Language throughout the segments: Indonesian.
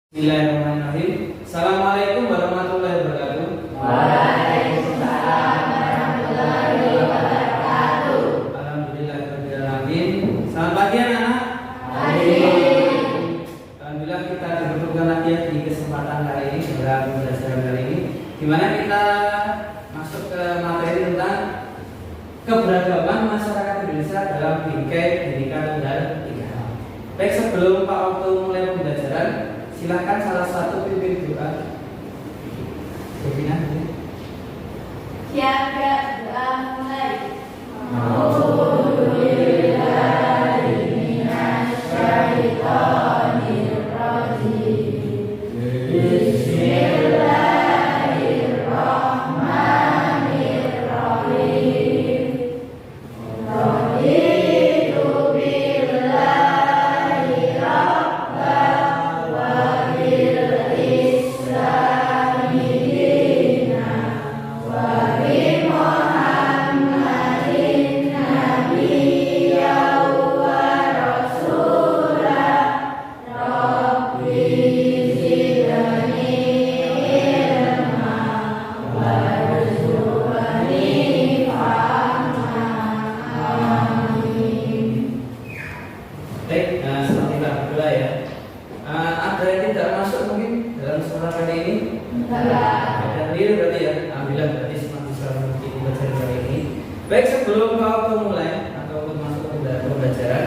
Bismillahirrahmanirrahim. Assalamualaikum warahmatullahi wabarakatuh. Waalaikumsalam warahmatullahi wabarakatuh. Alhamdulillahirrahmanirrahim. Selamat pagi anak-anak. Pagi. Alhamdulillah kita dipertemukan lagi di kesempatan kali ini dalam pembelajaran kali ini, di mana kita masuk ke materi tentang keberagaman masyarakat Indonesia dalam bingkai Bhinneka Tunggal Ika. Baik, sebelum Pak waktu mulai pembelajaran, silakan salah satu pimpin doa. Pimpinan. Siaga doa mulai. Baik, sebelum Pak Okto mulai atau masuk ke dalam pembelajaran,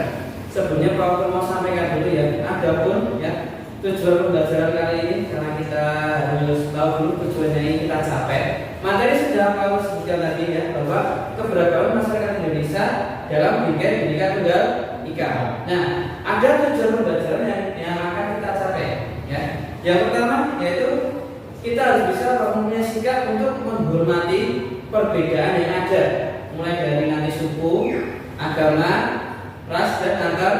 sebelumnya Pak Okto mau sampaikan dulu ya, adapun ya tujuan pembelajaran kali ini, karena kita harus tahu dulu tujuannya ini kita capai. Materi sudah Pak Okto sebutkan tadi ya, bahwa keberagaman masyarakat Indonesia dalam bingkai Bhinneka Tunggal Ika. Nah, ada tujuan pembelajaran yang akan kita capai ya. Yang pertama yaitu kita harus bisa mempunyai sikap untuk menghormati perbedaan yang ada, mulai dari nanti suku, agama, ras, dan antar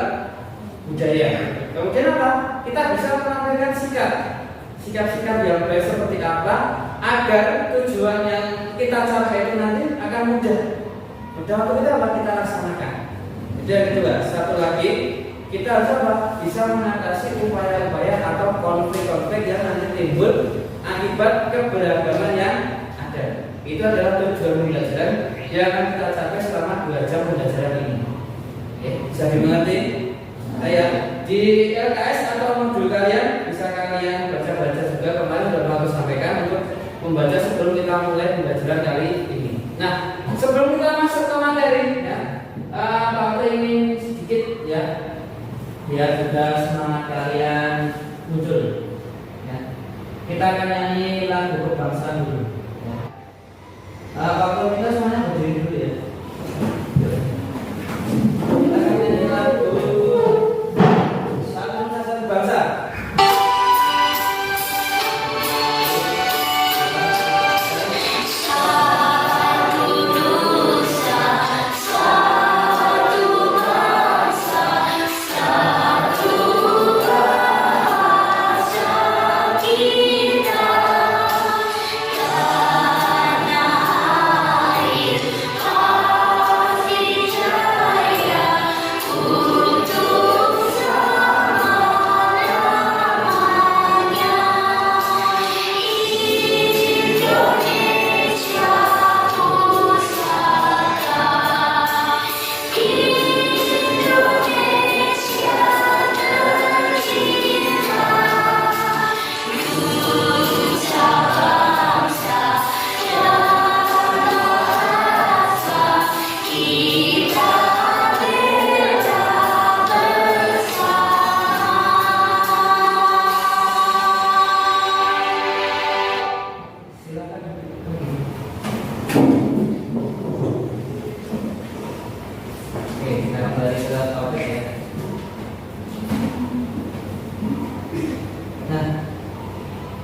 budaya. Kemudian apa? Kita bisa menampilkan sikap-sikap yang baik seperti apa agar tujuan yang kita capai itu nanti akan mudah untuk kita apa kita laksanakan. Itu yang kedua. Satu lagi, kita harus apa? Bisa mengatasi upaya-upaya atau konflik-konflik yang nanti timbul akibat keberagaman yang ada. Itu adalah tujuan pembelajaran yang akan kita capai selama 2 jam pembelajaran ini. Bisa dimengerti? Ya, di LKS atau modul kalian bisa kalian baca-baca juga, kemarin sudah aku sampaikan untuk membaca sebelum kita mulai pembelajaran kali ini. Nah, sebelum kita masuk ke materi, ya, Pak ingin sedikit ya, biar juga semangat kalian muncul. Ya. Kita akan nyanyi lagu kebangsaan dulu. Waktu kita semuanya berdiri dulu ya. Kita akan nyanyi lagu Satu Nusa Satu Bangsa.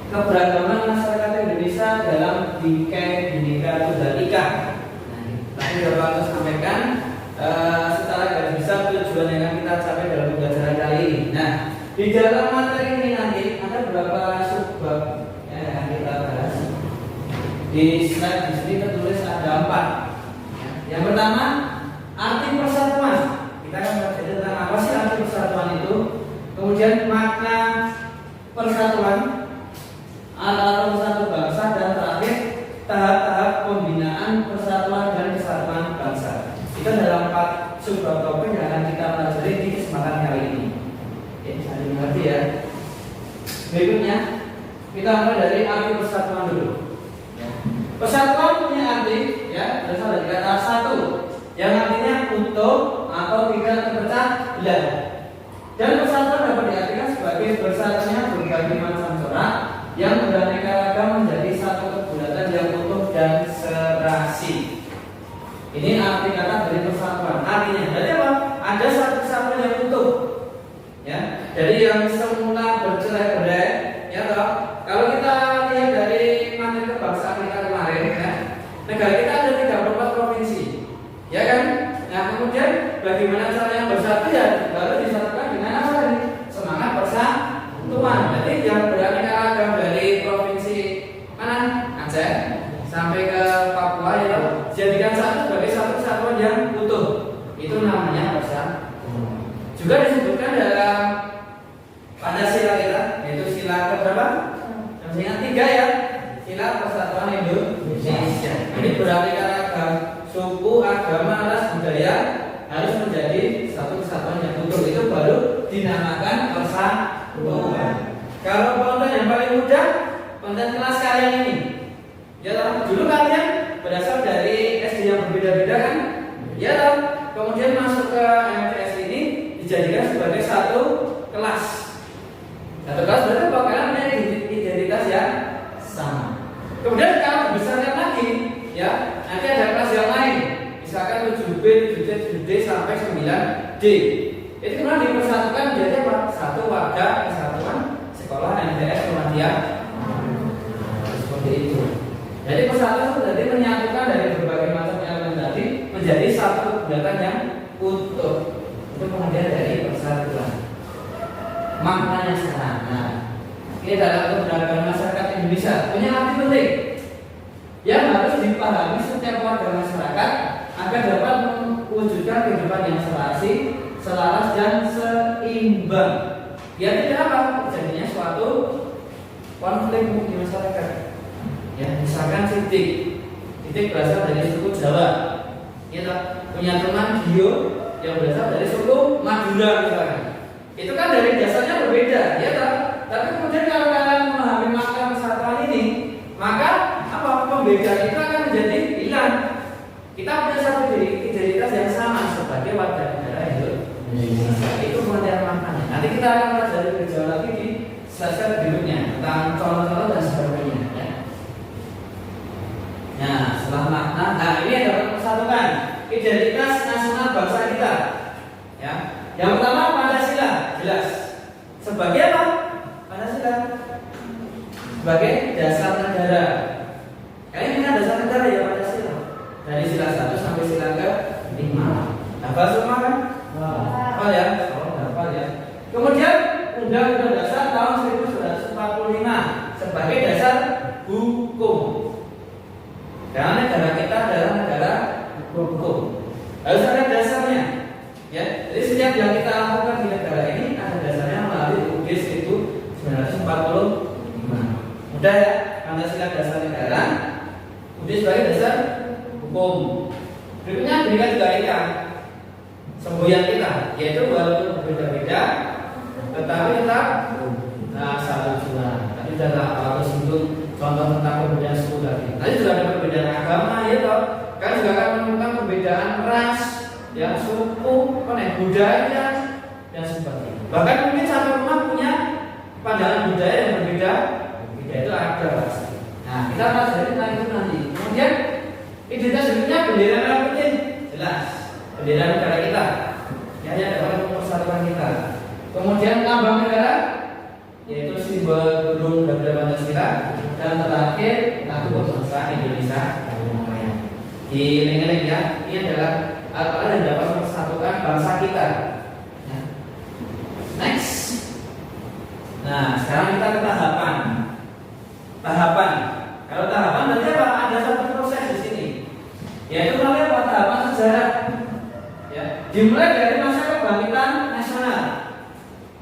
Keberagaman masyarakat Indonesia dalam bingkai Bhinneka Tunggal Ika. Tadi dapat aku sampaikan secara garis besar tujuan yang akan kita capai dalam pembelajaran kali ini. Nah, di dalam materi ini nanti ada beberapa subbab yang akan kita bahas. Di slide di sini tertulis ada 4. Yang pertama, arti persatuan. Kita akan belajar tentang apa sih arti persatuan itu. Kemudian makna persatuan ada 4 subbab topik yang akan kita pelajari di kesempatan kali ini. Oke, saling mengerti ya. Berikutnya kita mulai dari arti persatuan dulu. Persatuan punya arti ya, berasal dari kata satu yang artinya utuh atau tidak terpecah belah. Dan persatuan dapat diartikan sebagai bersatunya berbagai macam corak yang beraneka ragam menjadi satu kebulatan yang utuh dan serasi. Ini arti kata dari persatuan. Artinya berarti apa? Ada satu kesatuan yang utuh. Ya, jadi yang semula bercerai-berai, ya toh. Kalau kita lihat dari materi kebangsaan kita kemarin, ya, negara kita ada 34 provinsi, ya kan? Nah, kemudian bagaimana caranya bersatu ya? Baru disatukan dengan apa tadi? Semangat persatuan. Jadi yang beraneka ragam dari provinsi mana? Aceh sampai ke Papua, ya toh. Jadikan satu sebagai satu kesatuan yang utuh. Itu namanya persatuan. Juga disebutkan dalam Pancasila kita, yaitu sila keberapa? Yang 3 ya, sila persatuan Indonesia. Ini beraneka ragam suku, agama, ras, budaya harus menjadi satu kesatuan yang utuh. Itu baru dinamakan persatuan. Kalau konten yang paling mudah, konten kelas kalian ini, ya dulu kalian berasal dari SD yang berbeda-beda kan? Ya toh. Kemudian masuk ke MTS ini dijadikan sebagai satu kelas. Satu kelas berarti apa? Kalian punya identitas yang sama. Kemudian kalau dibesarkan lagi, ya nanti ada kelas yang lain. Misalkan 7B, 7C, 7D sampai 9D. Itu kemudian dipersatukan menjadi apa? Satu warga kesatuan sekolah MTS Muhammadiyah. Seperti itu. Jadi persatuan itu berarti menyatukan dari berbagai macam elemen tadi menjadi satu kebulatan yang utuh. Itu pengertian dari persatuan. Maknanya sekarang. Nah, ini dalam keberadaan masyarakat Indonesia punya arti penting yang harus dipahami setiap warga masyarakat agar dapat mewujudkan kehidupan yang serasi, selaras dan seimbang. Ya tidak apa terjadinya suatu konflik di masyarakat. Ya, misalkan titik berasal dari suku Jawa. Kita punya teman Gio yang berasal dari suku Madura misalkan. Itu kan dari dasarnya berbeda, ya tak? Tapi kemudian kalau kalian memahami makna persatuan ini, maka apa pembedaan itu akan menjadi hilang. Kita punya satu identitas yang sama sebagai warga negara Indonesia. Itu pengertian maknanya. Nanti kita akan pelajari lebih jauh lagi di slide berikutnya tentang contoh-contoh dan sebagainya. Ya. Nah, setelah makna, nah ini adalah persatuan identitas nasional bangsa kita. Ya. Yang pertama Pancasila, jelas. Sebagai apa? Pancasila sebagai dasar negara. Kalian ingat dasar negara ya Pancasila. Dari sila 1 sampai sila ke-5. Hafal semua kan? Hafal ya? Oh, hafal ya. Kemudian Undang-Undang Dasar tahun 1945 sebagai dasar hukum. Karena negara kita adalah negara hukum. Harus ada dasarnya. Ya, jadi setiap yang kita lakukan di negara ini ada dasarnya melalui UUD 1945. Mudah ya, Pancasila dasar negara, UUD sebagai dasar hukum. Berikutnya Bhinneka Tunggal Ika, semboyan kita, yaitu walaupun berbeda-beda, tetapi tetap satu tujuan. Tadi sudah kalau singgung contoh tentang perbedaan suku tadi. Tadi juga ada perbedaan agama, ya toh. Kan juga akan menemukan perbedaan ras, ya suku, budaya dan sebagainya. Bahkan mungkin satu rumah punya pandangan budaya yang berbeda, itu ada pasti. Nah, kita pelajari tentang itu nanti. Kemudian identitas berikutnya bendera merah putih, jelas bendera negara kita, ya yang dapat persatuan kita. Kemudian lambang negara, yaitu simbol burung Garuda Pancasila, dan terakhir lagu kebangsaan Indonesia Raya. Dieling-eling ya, ini adalah alat-alat yang dapat mempersatukan bangsa kita. Ya. Next. Nah, sekarang kita ke tahapan. Kalau tahapan berarti apa? Ada satu proses di sini, yaitu namanya apa? Tahapan sejarah. Ya, dimulai dari masa kebangkitan nasional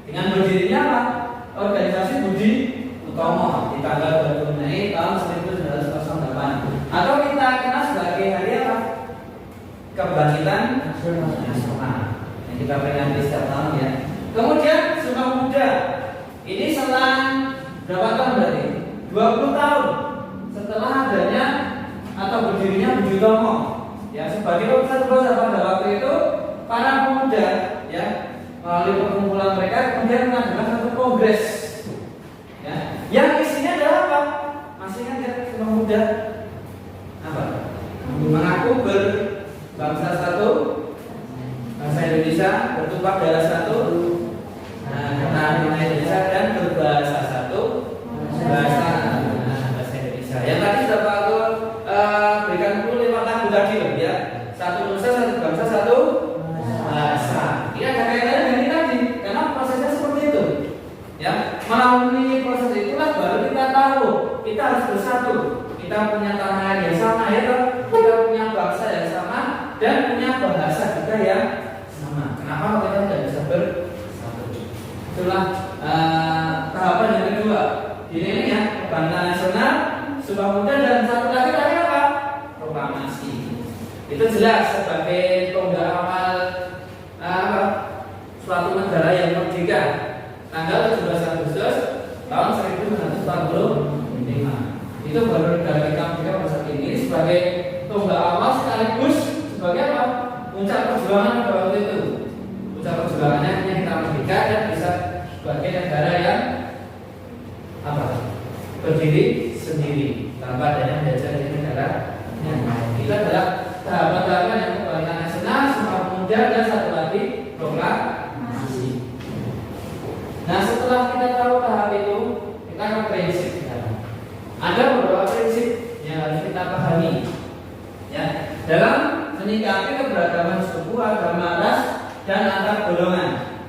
dengan berdirinya apa? Organisasi Budi Utomo di tanggal 20 Mei tahun 1908, atau kita kenal sebagai hari apa? Kebangkitan nasional yang kita peringati setiap tahun ya. Kemudian Sumpah Pemuda ini setelah berapa tahun berarti? 20 tahun setelah adanya atau berdirinya Budi Utomo ya, sebagai pemersatu bangsa pada waktu itu para pemuda ya melalui perkumpulan mereka kemudian mengadakan satu kongres ya, yang isinya adalah apa? Masih ingat ya Sumpah Pemuda? Apa? Mengaku berbangsa satu, bangsa Indonesia, bertumpah darah satu, ketahanan Indonesia, dan berbahasa satu, bahasa Indonesia. Yang tadi sudah Pak Atul berikan dulu 5 tahun tadi loh ya. Satu nusa, satu bangsa, satu bahasa. Ini ada kaitannya dengan ini tadi, karena prosesnya seperti itu. Ya, melalui proses itulah baru kita tahu kita harus bersatu. Kita punya tanah yang sama ya, kita punya bangsa yang sama dan punya bahasa juga yang sama. Kenapa kita tidak bisa bersatu? Itulah tahapan yang kedua. Ini ya, kebangkitan nasional, Sumpah Pemuda, dan satu lagi apa? Proklamasi. Itu jelas sebagai tonggak awal suatu negara yang merdeka. Tanggal 17 Agustus tahun 1945. Itu baru negara kita merdeka pada saat ini sebagai tonggak awal sekaligus sebagai apa? Puncak perjuangan pada waktu itu. Puncak perjuangannya kita merdeka dan bisa sebagai negara yang apa? Berdiri sendiri tanpa adanya menjajah di negara yang lain. Itu adalah tahapan-tahapan yang kebangkitan nasional, Sumpah Pemuda, dan satu lagi proklamasi. Nah, setelah kita tahu tahap itu, kita akan prinsip. Ada beberapa prinsip yang harus kita pahami ya, dalam menyikapi keberagaman suku, agama, ras, dan antar golongan.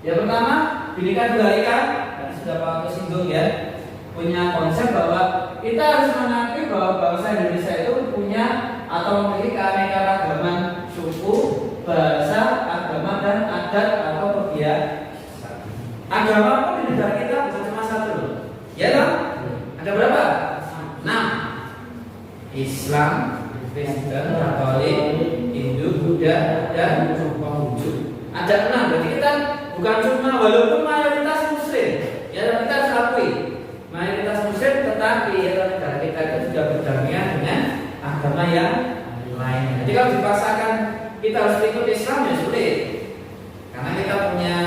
Yang pertama, Bhinneka Tunggal Ika, tadi sudah Pak Atul singgung ya, punya konsep bahwa kita harus mengakui bahwa bangsa Indonesia itu punya atau memiliki keanekaragaman suku, bahasa, agama, dan adat atau kebiasaan. Agama pun di negara kita bukan cuma satu loh, ya dong? Ada berapa? 6. Islam, Kristen, Katolik, Hindu, Buddha, dan Konghucu. Ada 6. Berarti kita bukan cuma, walaupun mayoritas Muslim, ya kita harus akui mayoritas Muslim, tetapi ya negara kita itu sudah berdampingan dengan agama yang lain. Jadi kalau dipaksakan kita harus ikut Islam ya sulit, karena kita punya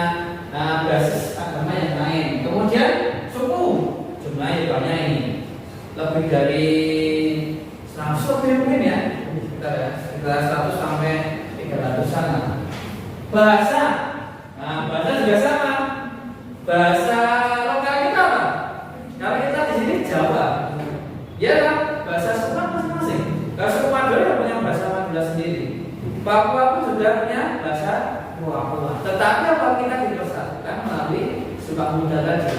basis agama yang lain. Kemudian suku, jumlahnya banyak ini, lebih dari 100 lebih mungkin ya, sekitar 100 sampai 300-an. Bahasa, bahasa juga sama. Bahasa lokal kita apa? Kalau kita di sini Jawa, ya kan? Bahasa Sunda masing-masing. Kalau suku Madura punya bahasa Madura sendiri. Papua pun sudah punya bahasa Papua. Tetapi apa kita dipersatukan melalui Sumpah Pemuda tadi?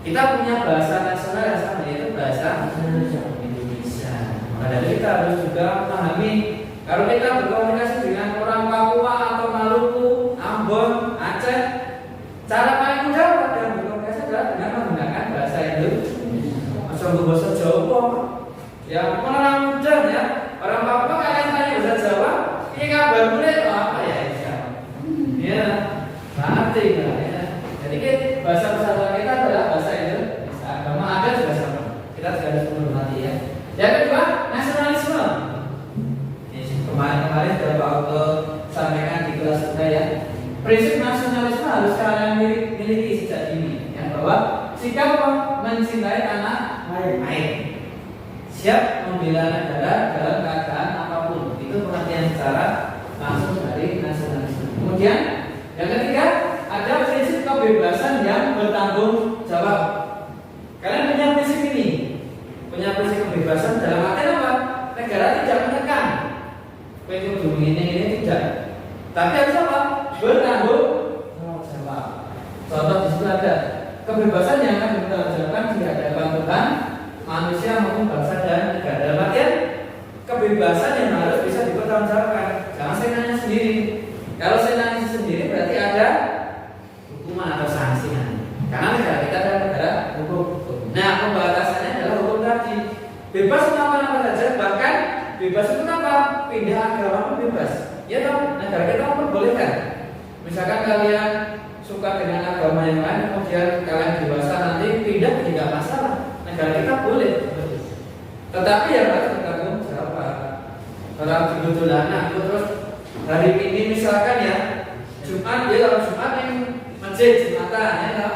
Kita punya bahasa nasional yang sama, yaitu bahasa Indonesia. Maka dari kita harus juga memahami kalau kita berkomunikasi dengan orang Papua atau Maluku, Ambon, Aceh, cara paling mudah dalam berkomunikasi adalah dengan menggunakan bahasa Indonesia. Masuk bahasa Jawa, ya orang mudah ya. Orang Papua kalian tanya bahasa Jawa, ini kabar boleh apa ya? Ya, ngerti lah ya. Jadi bahasa persatuan kita adalah bahasa Indonesia. Agama ada juga sama. Kita juga harus menghormati ya. Yang kedua, nasionalisme. Kemarin sudah Pak Atul sampaikan di kelas kita ya. Prinsip nasionalisme harus kalian miliki sejak dini ya, bahwa sikap mencintai tanah air, siap membela negara dalam keadaan apapun. Itu pengertian secara langsung dari nasionalisme. Kemudian yang ketiga, ada prinsip kebebasan yang bertanggung jawab. Kalian punya prinsip ini, punya prinsip kebebasan dalam arti apa? Negara tidak menekan. Prinsip ini tidak. Tapi harus apa? Bertanggung jawab. Contoh di situ ada kebebasan yang akan dipertanggungjawabkan di hadapan Tuhan, manusia maupun bangsa dan negara. Dalam artian kebebasan yang harus bisa dipertanggungjawabkan. Jangan saya nanya sendiri. Kalau saya nanya sendiri berarti ada hukuman atau sanksi. Karena negara kita adalah negara hukum. Nah, pembatasannya adalah hukum tadi. Bebas melakukan apa saja, bahkan bebas itu apa? Pindah agama pun bebas. Ya toh, negara kita memperbolehkan. Misalkan kalian suka dengan agama yang lain, kemudian kalian dewasa nanti pindah, tidak masalah. Negara kita boleh. Tetapi ya harus bertanggung jawab. Kalau kebetulan aku terus hari ini misalkan ya Jumat, dia kalau Jumat yang masjid Jumatan ya toh.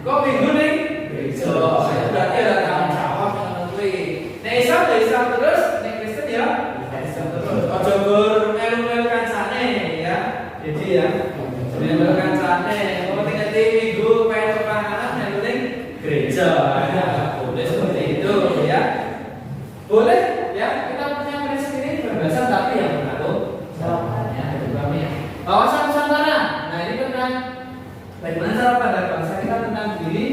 Kok minggu nih? Gereja. Ya berarti ada tanggung jawab menentuin. Nek Islam terus, nek Kristen ya Islam terus. Ojo melu-melu kancane ya. Jadi ya melu kancane. Kalau tinggal di minggu main panganan yang penting gereja. Ya, boleh seperti itu ya. Boleh ya, kita punya prinsip ini berbahasa tapi yang bertanggung jawab ya. Itu kami ya. Wawasan Nusantara. Nah ini tentang bagaimana cara pandang bangsa kita tentang diri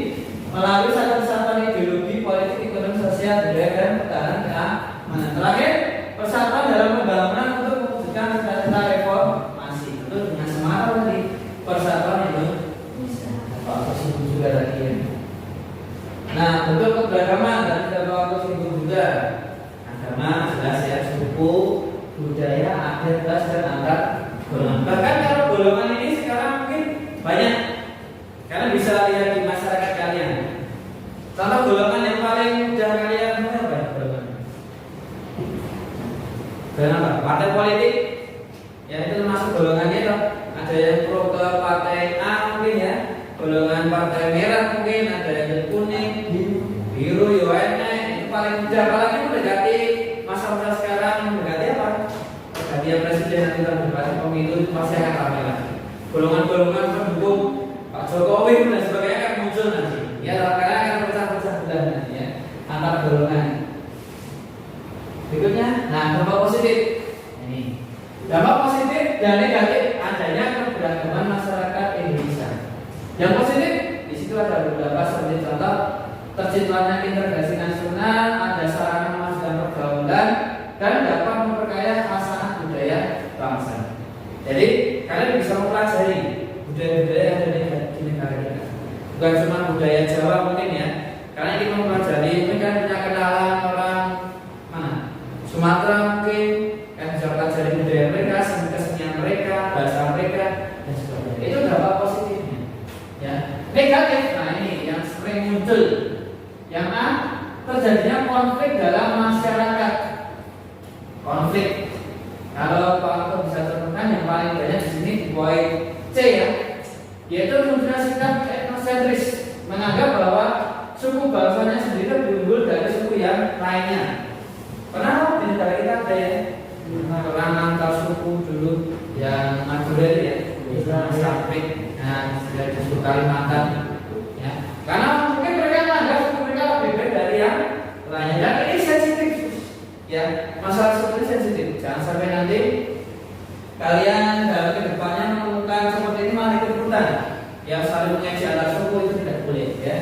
melalui satu kesatuan ideologi, politik, ekonomi, sosial, budaya, dan pertahanan keamanan. Terakhir, persatuan dalam pembangunan untuk mewujudkan cita-cita reformasi. Tentu dengan semangat tadi persatuan Indonesia. Waktu singgung juga tadi ya. Nah, bentuk keberagaman dan kita waktu singgung juga. Agama jelas ya, suku, budaya, adat, ras, dan antar golongan. Bahkan kalau golongan ini sekarang mungkin banyak. Kalian bisa lihat di masyarakat kalian. Contoh golongan yang paling mudah kalian apa? Golongan. Golongan apa? Partai politik. Ya itu termasuk golongannya toh. Ada yang pro ke partai A mungkin ya. Golongan partai merah mungkin, ada yang kuning, biru, UNE. Itu paling mudah. Apalagi mendekati masa-masa sekarang mendekati apa? Pergantian presiden nanti tahun depan pemilu itu pasti akan ramai lagi. Golongan-golongan pendukung Pak Jokowi dan sebagainya akan muncul nanti. Ya, karena akan pecah-pecah belah nanti ya antar golongan. Berikutnya, nah dampak positif. Ini dampak positif dan negatif adanya keberagaman masyarakat Indonesia. Yang positif di situ ada beberapa seperti contoh terciptanya integrasi nasional, ada sarana memajukan pergaulan dan dapat memperkaya khasanah budaya bangsa. Jadi kalian bisa mempelajari budaya-budaya yang ada di negara kita. Bukan cuma budaya Jawa mungkin ya. Karena ini mempelajari ini kan punya kenalan orang mana? Sumatera mungkin kan bisa pelajari budaya mereka, kesenian mereka, bahasa mereka dan sebagainya. Itu dampak positifnya. Ya. Negatif, nah ini yang sering muncul. Yang A, terjadinya konflik dalam masyarakat. Konflik. Kalau Pak bisa contohkan yang paling banyak di sini di poin C ya, yaitu munculnya sikap etnosentris, menganggap bahwa suku bangsanya sendiri lebih unggul dari suku yang lainnya. Pernah di negara kita ada ya perang antar suku dulu yang Madura ya, sampai sudah disebut Kalimantan ya. Karena mungkin mereka menganggap suku mereka lebih baik dari yang lainnya. Dan ini sensitif ya, masalah seperti ini sensitif. Jangan sampai nanti kalian dalam kedepannya menemukan seperti ini malah ikut-ikutan yang saling mengejek antar suku, itu tidak boleh ya.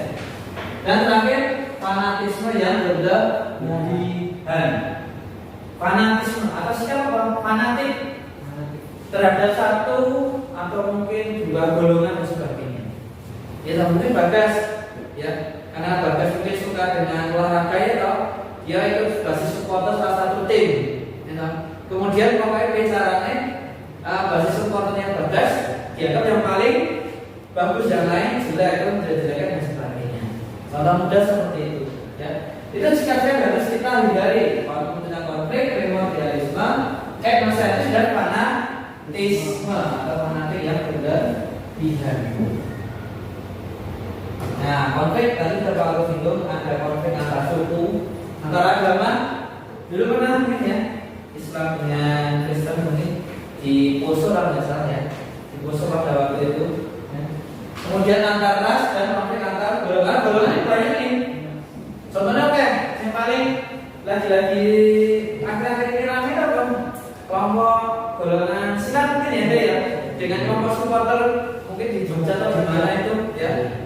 Dan terakhir, fanatisme yang berlebihan. Fanatisme atau siapa? Fanatik terhadap satu atau mungkin dua golongan dan sebagainya. Ya mungkin Bagas ya, karena Bagas mungkin suka dengan olahraga ya toh, dia itu basis supporter salah satu tim ya. Kemudian pokoknya bicaranya basis supporternya Bagas dianggap yang paling bagus, yang lain jelek, itu menjelek-jelekan dan sebagainya. Contoh mudah seperti itu ya. Itu sikap yang harus kita hindari kalau tentang konflik, primordialisme, etnosentris dan fanatisme atau fanatik yang berlebihan. Nah, konflik tadi terlalu singgung, ada konflik antar suku, antar agama. Dulu pernah mungkin ya, Islam dengan Kristen mungkin di Poso lah biasa ya, di Poso pada waktu itu. Ya. Kemudian antar ras dan konflik antar golongan banyak nih. Contohnya oke, yang paling lagi-lagi akhir-akhir ini ramai apa? Kelompok golongan silat mungkin ya, dengan kelompok supporter mungkin di Jogja atau di mana itu ya.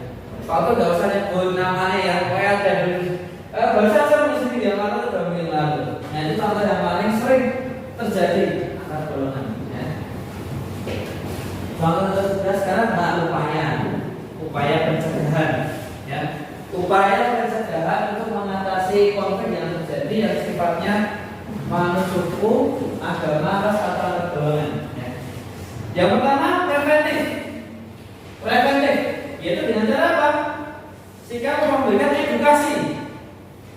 Kalau nggak usah nyebut namanya ya, pokoknya ada dulu. Baru saja mesti dia mana sudah mungkin lalu. Nah itu contoh yang paling sering terjadi antar golongan. Ya. Contoh sudah sekarang upaya pencegahan, ya. Upaya pencegahan untuk mengatasi konflik yang terjadi yang sifatnya suku, agama, ras atau golongan. Ya. Yang pertama preventif. Preventif yaitu dengan cara apa? Sikap memberikan edukasi.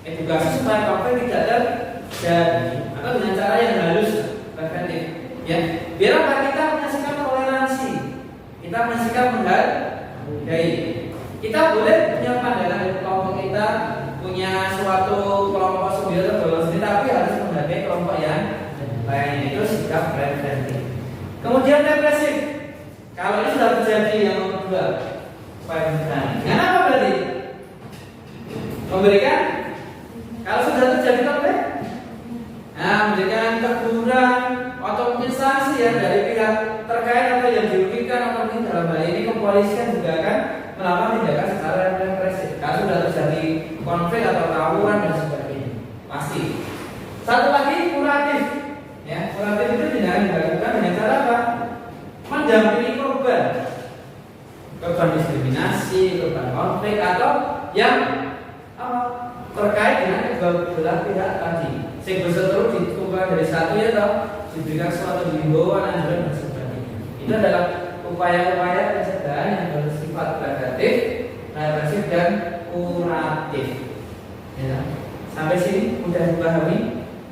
Edukasi supaya konflik tidak terjadi atau dengan cara yang halus, preventif. Ya, biar apa? Kita punya sikap toleransi. Kita punya sikap menghargai. Kita boleh punya pandangan dari kelompok kita, punya suatu kelompok sendiri atau golongan sendiri, tapi harus menghargai kelompok yang lain. Itu sikap preventif. Kemudian represif. Kalau ini sudah terjadi yang kedua, supaya berani. Kenapa berarti? Memberikan. Kalau sudah terjadi konflik, memberikan teguran atau mungkin sanksi ya dari pihak terkait atau yang dirugikan atau mungkin dalam hal ini kepolisian juga akan melakukan tindakan secara represif. Kalau sudah terjadi konflik atau tawuran dan sebagainya, pasti. Satu lagi kuratif. Ya, kuratif itu dilakukan dengan cara apa? Mendampingi korban diskriminasi, korban konflik atau yang terkait dengan kedua belah pihak tadi. Sing berseteru dikumpulkan dari satu ya toh, diberikan suatu himbauan, anjuran dan sebagainya. Itu adalah upaya-upaya pencegahan yang bersifat preventif, represif dan kuratif. Ya. Sampai sini mudah dipahami?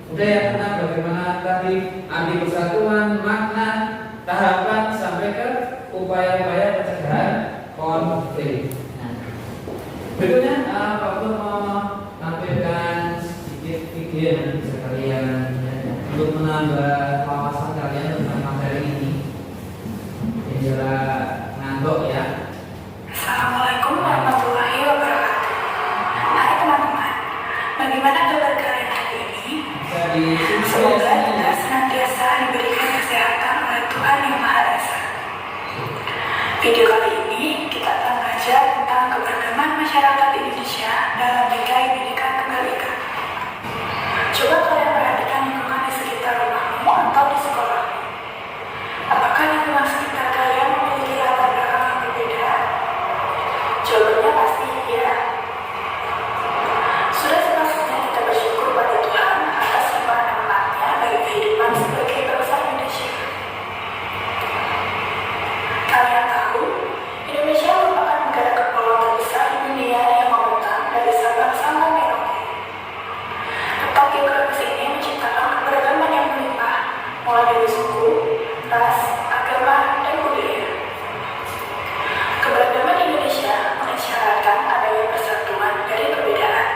Udah ya tentang bagaimana tadi arti persatuan, makna, tahapan sampai ke upaya-upaya pencegahan konflik. Nah, berikutnya Pak Pur mau tampilkan sedikit video yang bisa kalian untuk menambah wawasan kalian tentang materi ini. Jangan ngantuk ya. Assalamualaikum warahmatullahi wabarakatuh. Hai teman-teman, bagaimana kabar kalian hari ini? Semoga kita senantiasa diberikan kesehatan oleh Tuhan Yang Maha Esa. Video kali ini kita akan belajar tentang keberagaman masyarakat Indonesia dalam Bingkai Binekaan Tunggal Ika. Coba kalian perhatikan lingkungan di sekitar rumahmu atau di sekolahmu. Apakah lingkungan sekitar kalian memiliki latar belakang yang berbeda? Jawabannya pasti iya. Sudah sepatutnya kita bersyukur pada Tuhan atas limpahan rahmat-Nya bagi kehidupan sebagai bangsa Indonesia. Kalian tahu, Indonesia merupakan negara kepulauan terbesar di dunia yang membentang dari Sabang sampai Merauke. Letak geografis ini menciptakan keberagaman yang melimpah, mulai dari suku, ras, agama, dan budaya. Keberagaman Indonesia mengisyaratkan adanya persatuan dari perbedaan.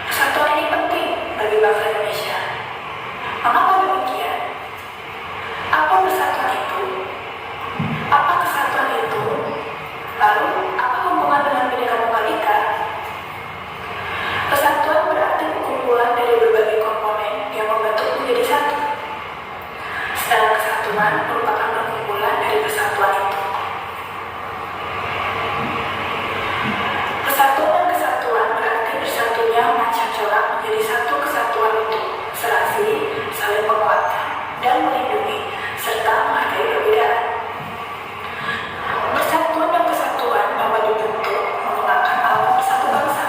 Persatuan ini penting bagi bangsa Indonesia. Mengapa demikian? Apa persatuan itu? Apa kesatuan itu? Lalu, apa hubungan dengan Bhinneka Tunggal Ika? Persatuan berarti kumpulan dari berbagai komponen yang membentuk menjadi satu. Sedangkan kesatuan merupakan perkumpulan dari persatuan itu. Persatuan dan kesatuan berarti bersatunya macam corak menjadi satu kesatuan itu, serasi, saling menguatkan, dan melindungi, serta menghargai perbedaan. Persatuan dan kesatuan dapat dibentuk menggunakan alat bersatu bangsa.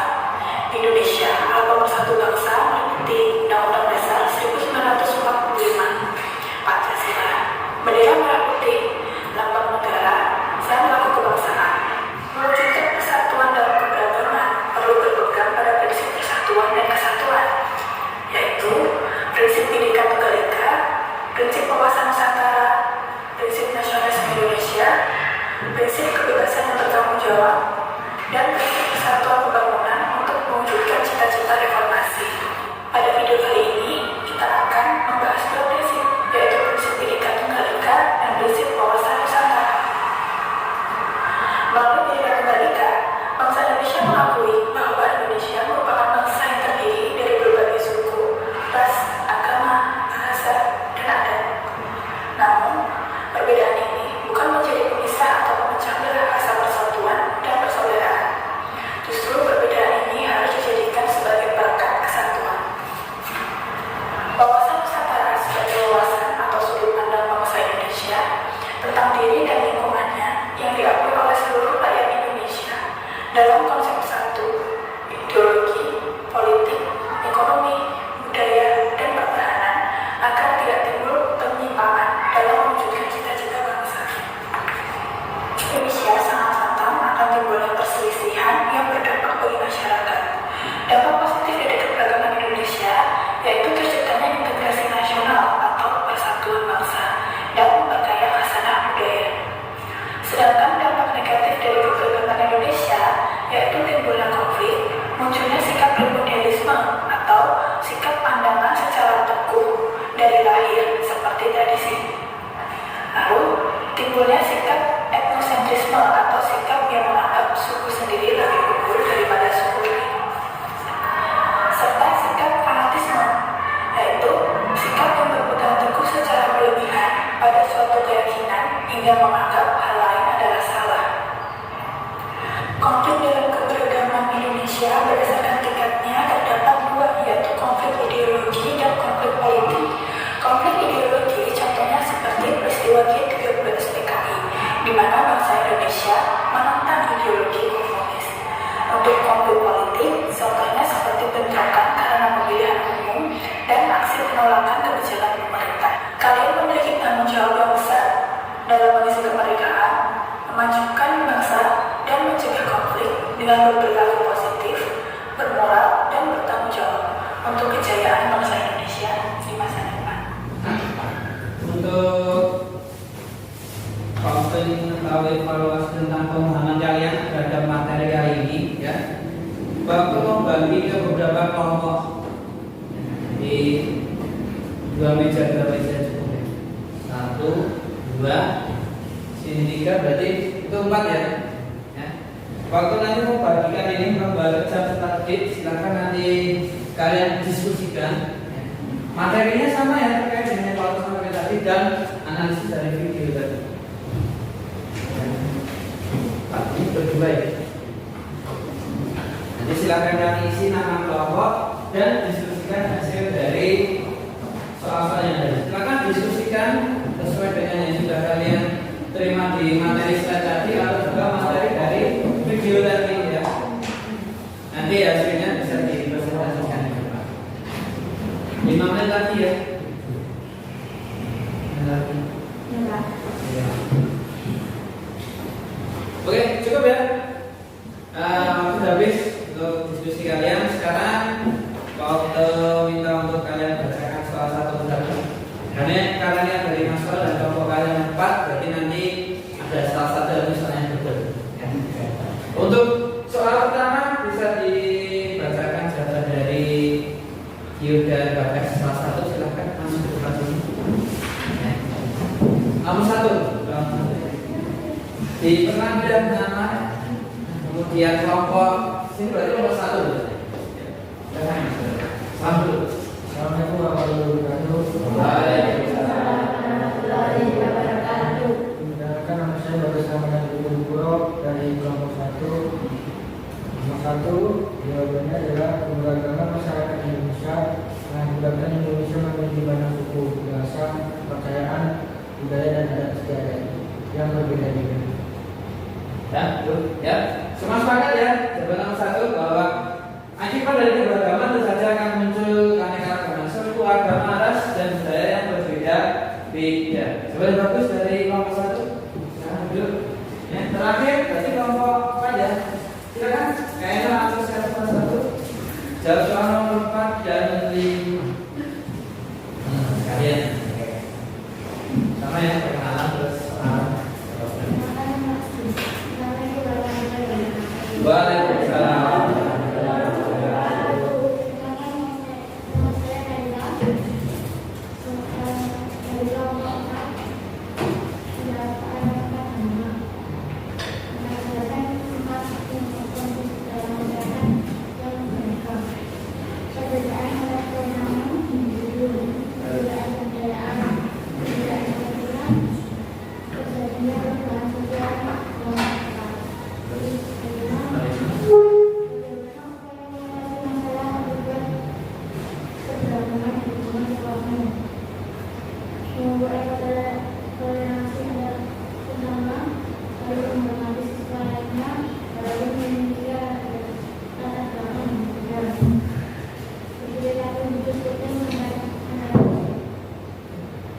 Indonesia, alat bersatu bangsa meliputi Undang-Undang Dasar 1945, Pancasila, bendera merah putih, lambang negara, dan lagu kebangsaan. Mewujudkan persatuan dalam keberagaman perlu berpegang pada prinsip persatuan dan kesatuan, yaitu prinsip Bhinneka Tunggal Ika, prinsip wawasan Nusantara, prinsip nasionalisme Indonesia, prinsip kebebasan yang bertanggung jawab, dan prinsip persatuan pembangunan untuk mewujudkan cita-cita reformasi. Pada video kali ini, kita akan membahas dua prinsip, yaitu prinsip Bhinneka Tunggal Ika dan prinsip wawasan Nusantara. Melalui Bhinneka Tunggal Ika, bangsa Indonesia mengakui bahwa Indonesia merupakan bangsa yang terdiri dari berbagai suku, ras, agama, bahasa, dan adat. Namun, perbedaan ini bukan menjadi pemisah atau memecah belah rasa persatuan dan persaudaraan. Justru perbedaan ini harus dijadikan sebagai berkat kesatuan. seperti tradisi. Lalu timbulnya sikap etnosentrisme atau sikap yang menganggap suku sendiri lebih unggul daripada suku lain, serta sikap fanatisme, yaitu sikap yang berpegang teguh secara berlebihan pada suatu keyakinan hingga menganggap hal lain adalah salah. Konflik dalam keberagaman Indonesia berdasarkan tingkatnya terdapat dua, yaitu konflik ideologi dan konflik politik. Konflik ideologi contohnya seperti peristiwa G13 PKI, di mana bangsa Indonesia menentang ideologi komunis. Untuk konflik politik, contohnya seperti bentrokan karena pemilihan umum dan aksi penolakan kebijakan pemerintah. Kalian memiliki tanggung jawab yang besar dalam mengisi kemerdekaan, memajukan bangsa, dan mencegah konflik dengan berperilaku positif, bermoral, dan bertanggung jawab untuk kejayaan bangsa Indonesia di masa depan. Untuk counseling atau evaluasi tentang pemahaman kalian terhadap materi kali ini, ya, Bapak membagi ke beberapa kelompok di dua meja cukup ya. 1, 2, sini 3, berarti itu 4 ya. Waktu nanti mau bagikan ini membaca target, silakan nanti kalian diskusikan. Materinya sama ya, terkait dengan evaluasi sampai tadi dan analisis dari video tadi. Ini berdua ya. Nanti silakan kalian isi nama kelompok dan diskusikan hasil dari soal-soal yang ada. Silakan diskusikan sesuai dengan yang sudah kalian terima di materi slide tadi atau juga materi dari video tadi ya. Nanti hasilnya bisa dipresentasikan. 5 menit lagi ya. Oke, cukup ya. Sudah habis untuk diskusi kalian. Sekarang waktu minta untuk kalian bacakan salah satu persatu. Karena ini dari masalah dan kelompok kalian 4, berarti nanti ada salah satu yang misalnya betul. Untuk soal pertama bisa dibacakan data dari Yuda Bagas salah satu, silahkan langsung di depan sini. Nomor 1 di penanda nama, kemudian kelompok sini berarti nomor 1. Assalamualaikum warahmatullahi wabarakatuh. Waalaikumsalam warahmatullahi wabarakatuh. Perkenalkan, nama saya Bagas Ramadan Puro dari kelompok 1. Nomor 1 jawabannya adalah keberagaman masyarakat Indonesia mengakibatkan Indonesia memiliki banyak suku, bahasa, kepercayaan, budaya dan adat istiadat yang berbeda-beda. Ya, betul. Ya, semua sepakat ya. Jawaban nomor 1 bahwa akibat dari keberagaman tentu saja akan muncul keanekaragaman suku, agama, ras, dan budaya yang berbeda-beda. Jawaban bagus dari kelompok 1. Nah, duduk. Ya, terakhir berarti kelompok apa ya? Silakan. Kayaknya langsung ke kelompok 1. Jawab soal nomor 4 dan 5. Kalian. Sama ya, perkenalan terus soal. Waalaikumsalam.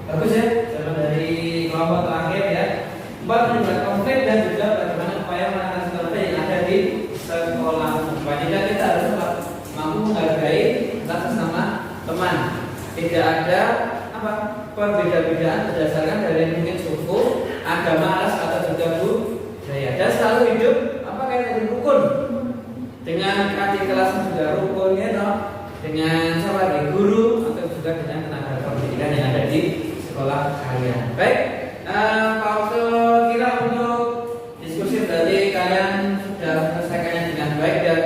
Bagus ya, jawaban dari kelompok terakhir ya. 4 menimbulkan konflik dan juga bagaimana upaya mengatasi konflik yang ada di sekolah. Paling kita harus mampu menghargai antar sesama teman. Tidak ada apa perbedaan-bedaan berdasarkan dari mungkin suku, agama, ras atau juga budaya. Dan selalu hidup apa kayak rukun dengan adik kelas juga rukun ya, no? Dengan siapa lagi guru atau juga dengan tenaga pendidikan yang ada di sekolah kalian. Baik, waktu kira untuk diskusi berarti kalian sudah menyelesaikannya dengan baik dan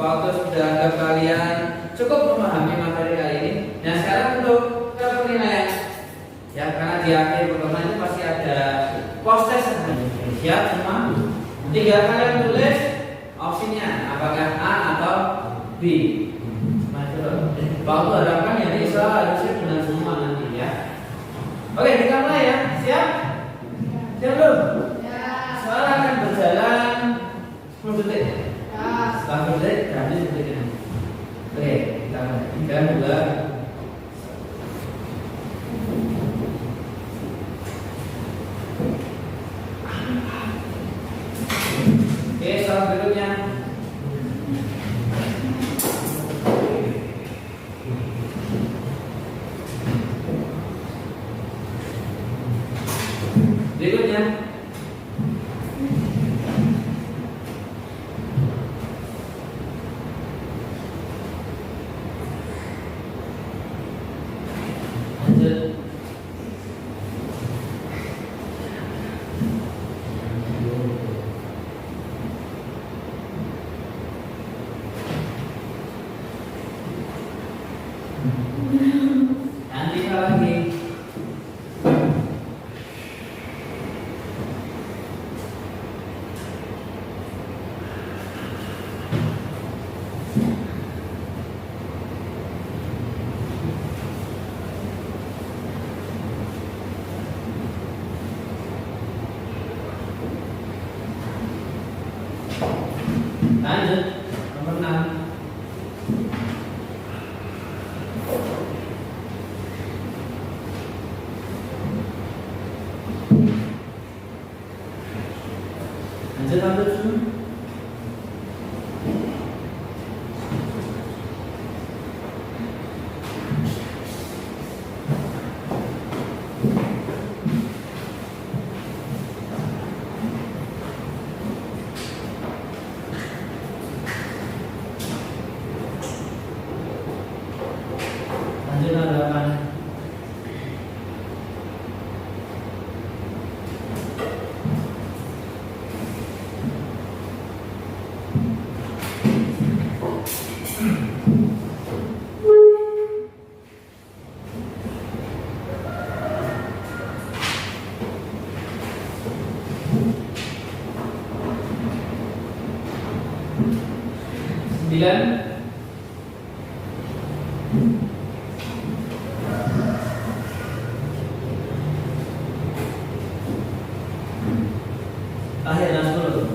waktu sudah anggap kalian cukup memahami materi kali ini. Nah sekarang untuk penilaian, ya karena di akhir pertemuan itu pasti ada post test. Siap semua? Tinggal kalian tulis opsinya apakah A atau B. Waktu harapkan ya bisa harusnya benar semua nanti ya. Oke, kita mulai ya. Siap? Siap belum? Ya. Soal akan berjalan 10 detik. Ya. Setelah 10 detik, berarti 10 detik. Oke, kita mulai. 3, 2. Oke, soal berikutnya. Berikutnya. Lanjut. Nanti lagi. Lanjut, nomor 6. Lanjut, lanjut. Lanjut, 8. Sembilan. Akhir 10.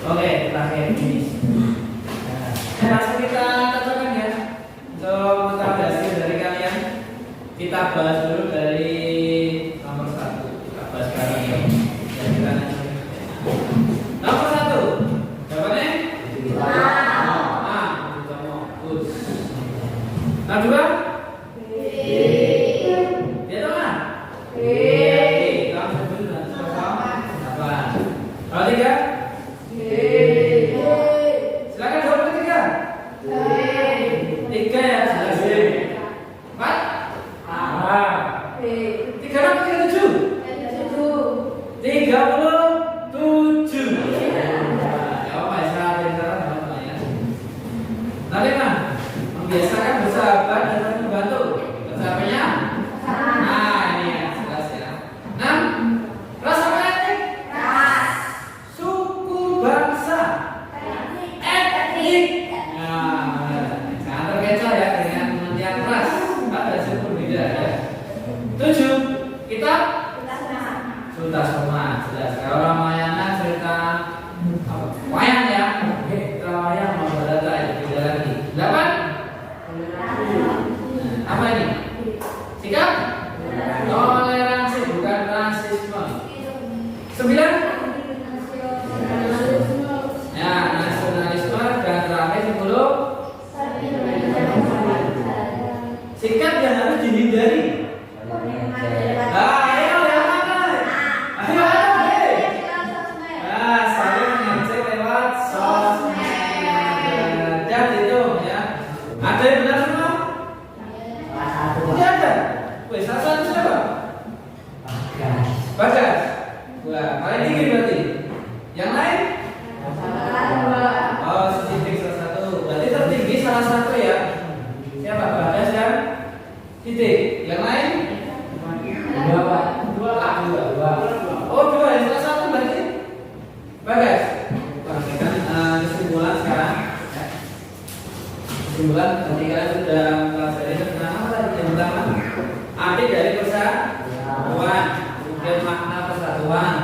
Oke, terakhir finish. Langsung kita cocokkan ya. Untuk mengetahui hasil dari kalian, kita bahas dulu dari nomor 1. Kita bahas sekarang ya. Dan kita nanti. Nomor 1. Jawabannya? Nomor 2? Dia tahu nggak? Kamu sebut nanti sama. Nomor 3? Silakan jawab ketiga. 3 ya, jelas. 4? 3 apa 37? 37. Jawab Aisyah, pintar ya. Nanti mah membiasakan bersahabat dan saling membantu. Bersahabatnya? Nah, ini ya, jelas ya. 6. Ras apa etnik? Suku, bangsa, etnik. Nah, jangan terkecoh ya dengan pengertian ras. Ada suku beda ya. 7. Kita sudah semua jelas. Kalau Ramayana cerita wayang ya. Oke, kita wayang Mahabharata itu beda lagi. 8. Apa ini? Sikap toleransi bukan rasisme. 9. Ya, nasionalisme. Dan terakhir 10. Sikap yang harus dihindari. Ayo yang mana? Ayo. Ada yang benar semua? Tidak ada. Wih, salah satu siapa? Bagas. Wah, paling tinggi berarti. Yang lain? Oh, Sidik salah satu. Berarti tertinggi salah satu ya. Siapa? Bagas dan Sidik. Yang lain? Dua. Oh, dua. Yang salah satu berarti Bagas. Wah, ini kan kesimpulan sekarang. Ya. Kesimpulan tadi kalian sudah pelajari tentang apa tadi? Yang pertama, arti dari persatuan, kemudian makna persatuan,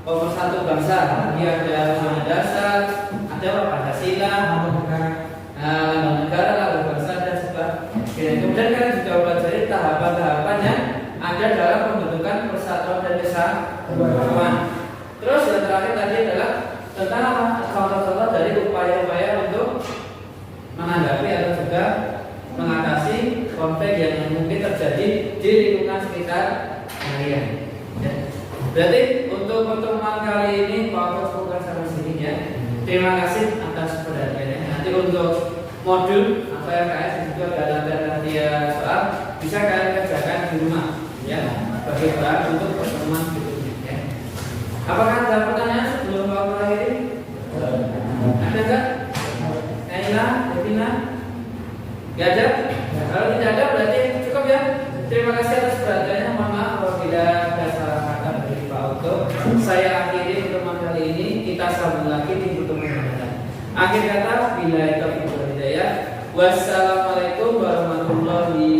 pemersatu bangsa. Tadi ada undang dasar, ada apa? Pancasila, lambang negara, lambang bangsa dan sebagainya. Kemudian kalian juga pelajari tahapan-tahapan yang ada dalam pembentukan persatuan dan kesatuan. Terus yang terakhir tadi adalah tentang apa? Contoh-contoh dari upaya-upaya untuk menanggapi atau juga mengatasi konflik yang mungkin terjadi di lingkungan sekitar kalian. Ya. Berarti untuk pertemuan kali ini Pak Fokus sampai sini ya. Terima kasih atas perhatiannya. Nanti untuk modul atau RKS juga ada latihan soal bisa kalian kerjakan di rumah ya. Sebagai bahan untuk pertemuan berikutnya. Ya. Apakah ada pertanyaan sebelum Pak mengakhiri? Ada enggak? Naila, Devina? Gak ada? Kalau tidak ada berarti cukup ya. Terima kasih atas perhatiannya. Mohon maaf apabila ada salah kata dari Pak Uto. Saya akhiri pertemuan kali ini. Kita sambung lagi di pertemuan mendatang. Akhir kata, bila itu hidayah. Wassalamualaikum warahmatullahi wabarakatuh.